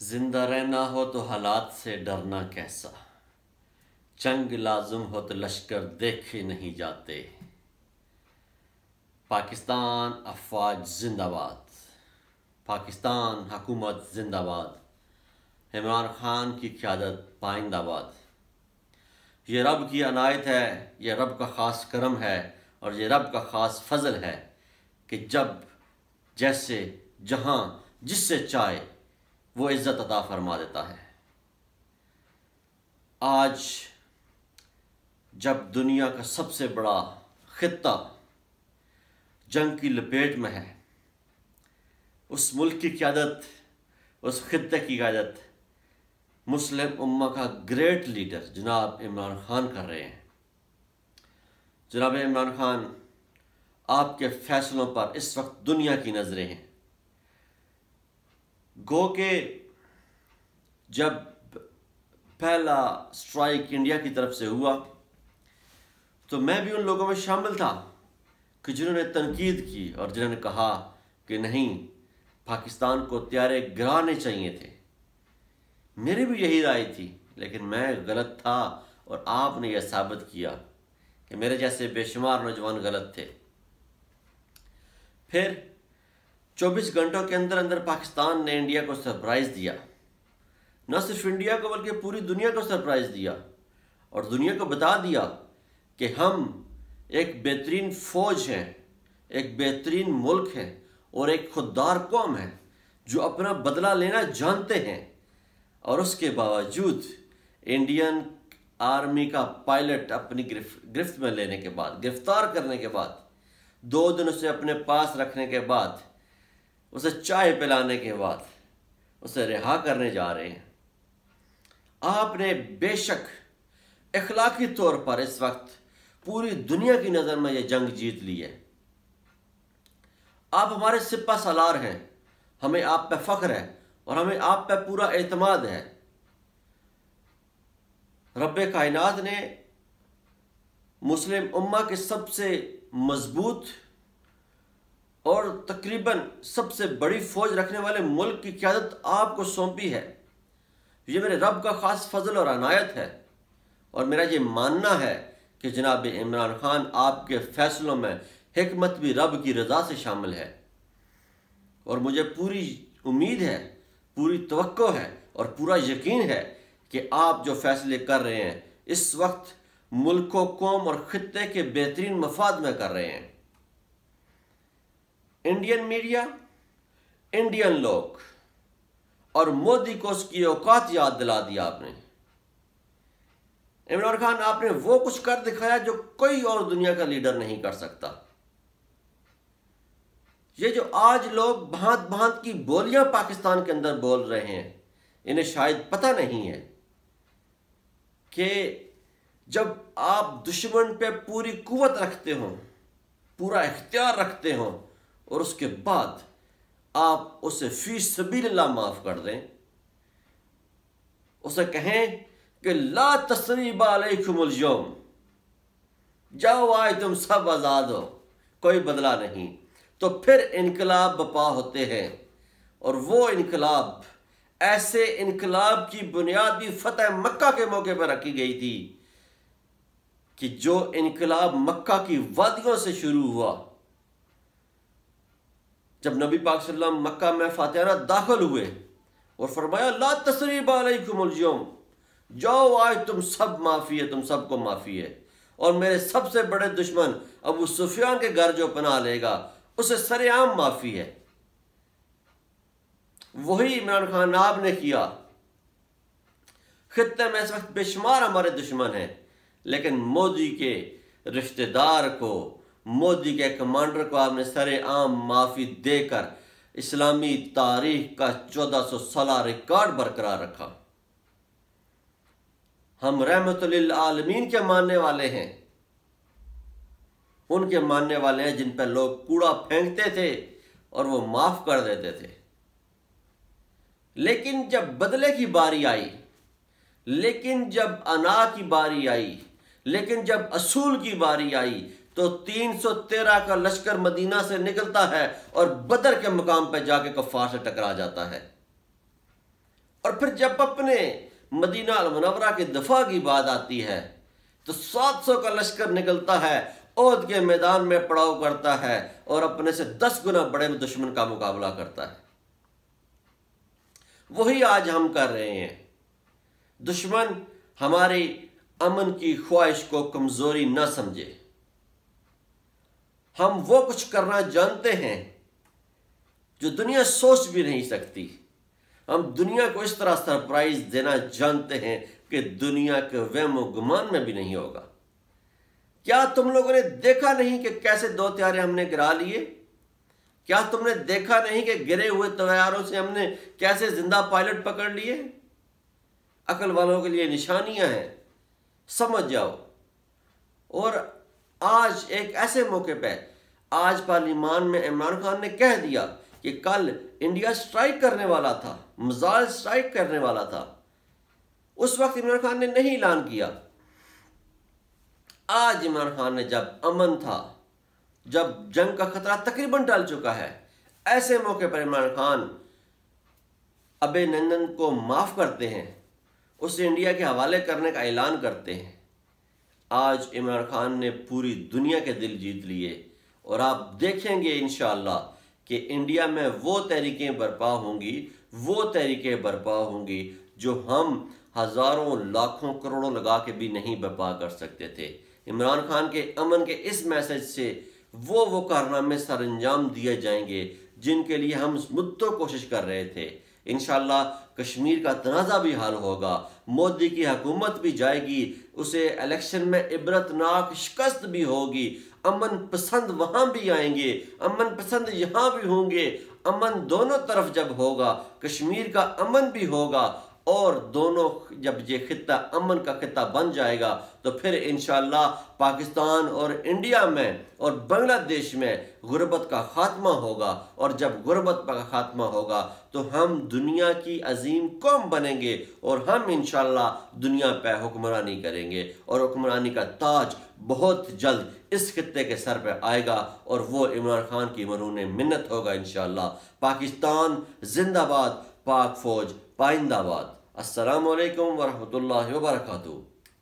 जिंदा रहना हो तो हालात से डरना कैसा, जंग लाजुम हो तो लश्कर देखे नहीं जाते। पाकिस्तान अफवाज जिंदाबाद, पाकिस्तान हुकूमत जिंदाबाद, इमरान खान की क़यादत पाइंदाबाद। ये रब की अनायत है, ये रब का ख़ास करम है और ये रब का ख़ास फजल है कि जब जैसे जहाँ जिससे चाहे वो इज़्ज़त अता फरमा देता है। आज जब दुनिया का सबसे बड़ा खित्ता जंग की लपेट में है, उस मुल्क की क़यादत, उस खित्ते की क़यादत मुस्लिम उम्मा का ग्रेट लीडर जनाब इमरान खान कर रहे हैं। जनाब इमरान खान, आपके फैसलों पर इस वक्त दुनिया की नज़रें हैं। गो के जब पहला स्ट्राइक इंडिया की तरफ से हुआ तो मैं भी उन लोगों में शामिल था कि जिन्होंने तनकीद की और जिन्होंने कहा कि नहीं, पाकिस्तान को त्यारे गिराने चाहिए थे। मेरी भी यही राय थी, लेकिन मैं गलत था और आपने यह साबित किया कि मेरे जैसे बेशुमार नौजवान गलत थे। फिर 24 घंटों के अंदर अंदर पाकिस्तान ने इंडिया को सरप्राइज़ दिया। न सिर्फ इंडिया को बल्कि पूरी दुनिया को सरप्राइज़ दिया और दुनिया को बता दिया कि हम एक बेहतरीन फ़ौज हैं, एक बेहतरीन मुल्क है और एक खुददार कौम है जो अपना बदला लेना जानते हैं। और उसके बावजूद इंडियन आर्मी का पायलट अपनी गिरफ्त में लेने के बाद, गिरफ्तार करने के बाद, 2 दिन उसे अपने पास रखने के बाद, उसे चाय पिलाने के बाद उसे रिहा करने जा रहे हैं। आपने बेशक इखलाकी तौर पर इस वक्त पूरी दुनिया की नज़र में यह जंग जीत ली है। आप हमारे सिपा सालार हैं, हमें आप पे फ़ख्र है और हमें आप पे पूरा एतमाद है। रब्बे कायनात ने मुस्लिम उम्मा के सबसे मजबूत और तकरीबन सबसे बड़ी फ़ौज रखने वाले मुल्क की क़यादत आपको सौंपी है। ये मेरे रब का ख़ास फजल और अनायत है और मेरा ये मानना है कि जनाब इमरान खान, आपके फ़ैसलों में हिकमत भी रब की रज़ा से शामिल है और मुझे पूरी उम्मीद है, पूरी तवक्को है और पूरा यकीन है कि आप जो फ़ैसले कर रहे हैं इस वक्त मुल्क, कौम और खित्ते के बेहतरीन मफाद में कर रहे हैं। इंडियन मीडिया, इंडियन लोग और मोदी को उसकी औकात याद दिला दिया आपने। इमरान खान, आपने वो कुछ कर दिखाया जो कोई और दुनिया का लीडर नहीं कर सकता। ये जो आज लोग भांत भांत की बोलियां पाकिस्तान के अंदर बोल रहे हैं, इन्हें शायद पता नहीं है कि जब आप दुश्मन पे पूरी कुव्वत रखते हो, पूरा इख्तियार रखते हो और उसके बाद आप उसे फी सबीलिल्लाह माफ कर दें, उसे कहें कि ला तस्रीबा अलैकुमुल यौम, जाओ आज तुम सब आज़ाद हो, कोई बदला नहीं, तो फिर इनकलाब बपा होते हैं। और वो इनकलाब ऐसे इनकलाब की बुनियाद भी फतेह मक्का के मौके पर रखी गई थी कि जो इनकलाब मक्का की वादियों से शुरू हुआ। जब नबी पाक सल्लल्लाहु अलैहि वसल्लम मक्का में फातिहाना दाखिल हुए और फरमाया ला तस्रीबा अलैकुमुल यौम, जाओ आज तुम सब माफ़ी है, तुम सबको माफ़ी है और मेरे सबसे बड़े दुश्मन अबू सुफियान के घर जो पनाह लेगा उसे सरेआम माफ़ी है। वही इमरान खान आपने किया। खित्ते में इस वक्त बेशुमार हमारे दुश्मन हैं, लेकिन मोदी के रिश्तेदार को, मोदी के कमांडर को आपने सरेआम माफ़ी देकर इस्लामी तारीख का 1400 साल रिकॉर्ड बरकरार रखा। हम रहमतुल आलमीन के मानने वाले हैं, उनके मानने वाले हैं जिन पर लोग कूड़ा फेंकते थे और वो माफ कर देते थे। लेकिन जब बदले की बारी आई, लेकिन जब अना की बारी आई, लेकिन जब असूल की बारी आई, तो 313 का लश्कर मदीना से निकलता है और बदर के मुकाम पर जाके कफ्फार से टकरा जाता है। और फिर जब अपने मदीना अल मुनव्वरा की दफा की बात आती है तो 700 का लश्कर निकलता है, ओहद के मैदान में पड़ाव करता है और अपने से 10 गुना बड़े दुश्मन का मुकाबला करता है। वही आज हम कर रहे हैं। दुश्मन हमारी अमन की ख्वाहिश को कमजोरी न समझे। हम वो कुछ करना जानते हैं जो दुनिया सोच भी नहीं सकती। हम दुनिया को इस तरह सरप्राइज देना जानते हैं कि दुनिया के वहम गुमान में भी नहीं होगा। क्या तुम लोगों ने देखा नहीं कि कैसे 2 तैयारे हमने गिरा लिए? क्या तुमने देखा नहीं कि गिरे हुए तैयारों से हमने कैसे जिंदा पायलट पकड़ लिए? अकल वालों के लिए निशानियां हैं, समझ जाओ। और आज एक ऐसे मौके पे आज पार्लियामान में इमरान खान ने कह दिया कि कल इंडिया स्ट्राइक करने वाला था, मिसाइल स्ट्राइक करने वाला था। उस वक्त इमरान खान ने नहीं ऐलान किया। आज इमरान खान ने, जब अमन था, जब जंग का खतरा तकरीबन टल चुका है, ऐसे मौके पर इमरान खान अभिनंदन को माफ करते हैं, उसे इंडिया के हवाले करने का ऐलान करते हैं। आज इमरान खान ने पूरी दुनिया के दिल जीत लिए और आप देखेंगे इंशाअल्लाह कि इंडिया में वो तहरीकें बर्पा होंगी जो हम हजारों लाखों करोड़ों लगा के भी नहीं बर्पा कर सकते थे। इमरान खान के अमन के इस मैसेज से वो कारनामे सरअंजाम दिए जाएंगे जिनके लिए हम मुद्दों कोशिश कर रहे थे। इंशाअल्लाह कश्मीर का तनाज़ा भी हल होगा, मोदी की हुकूमत भी जाएगी, उसे इलेक्शन में इबरतनाक शिकस्त भी होगी, अमन पसंद वहां भी आएंगे, अमन पसंद यहाँ भी होंगे। अमन दोनों तरफ जब होगा, कश्मीर का अमन भी होगा और दोनों जब ये खित्ता अमन का खित्ता बन जाएगा तो फिर इंशाअल्लाह पाकिस्तान और इंडिया में और बांग्लादेश में गुर्बत का खात्मा होगा। और जब गुर्बत का खात्मा होगा तो हम दुनिया की अजीम कौम बनेंगे और हम इंशाअल्लाह दुनिया पे हुक्मरानी करेंगे और हुक्मरानी का ताज बहुत जल्द इस खित्ते के सर पे आएगा और वो इमरान खान की मरूने मिन्नत होगा इंशाअल्लाह। पाकिस्तान जिंदाबाद, पाक फौज पाइंदाबाद। अस्सलामु अलैकुम वरहमतुल्लाहि वबरकातुहू।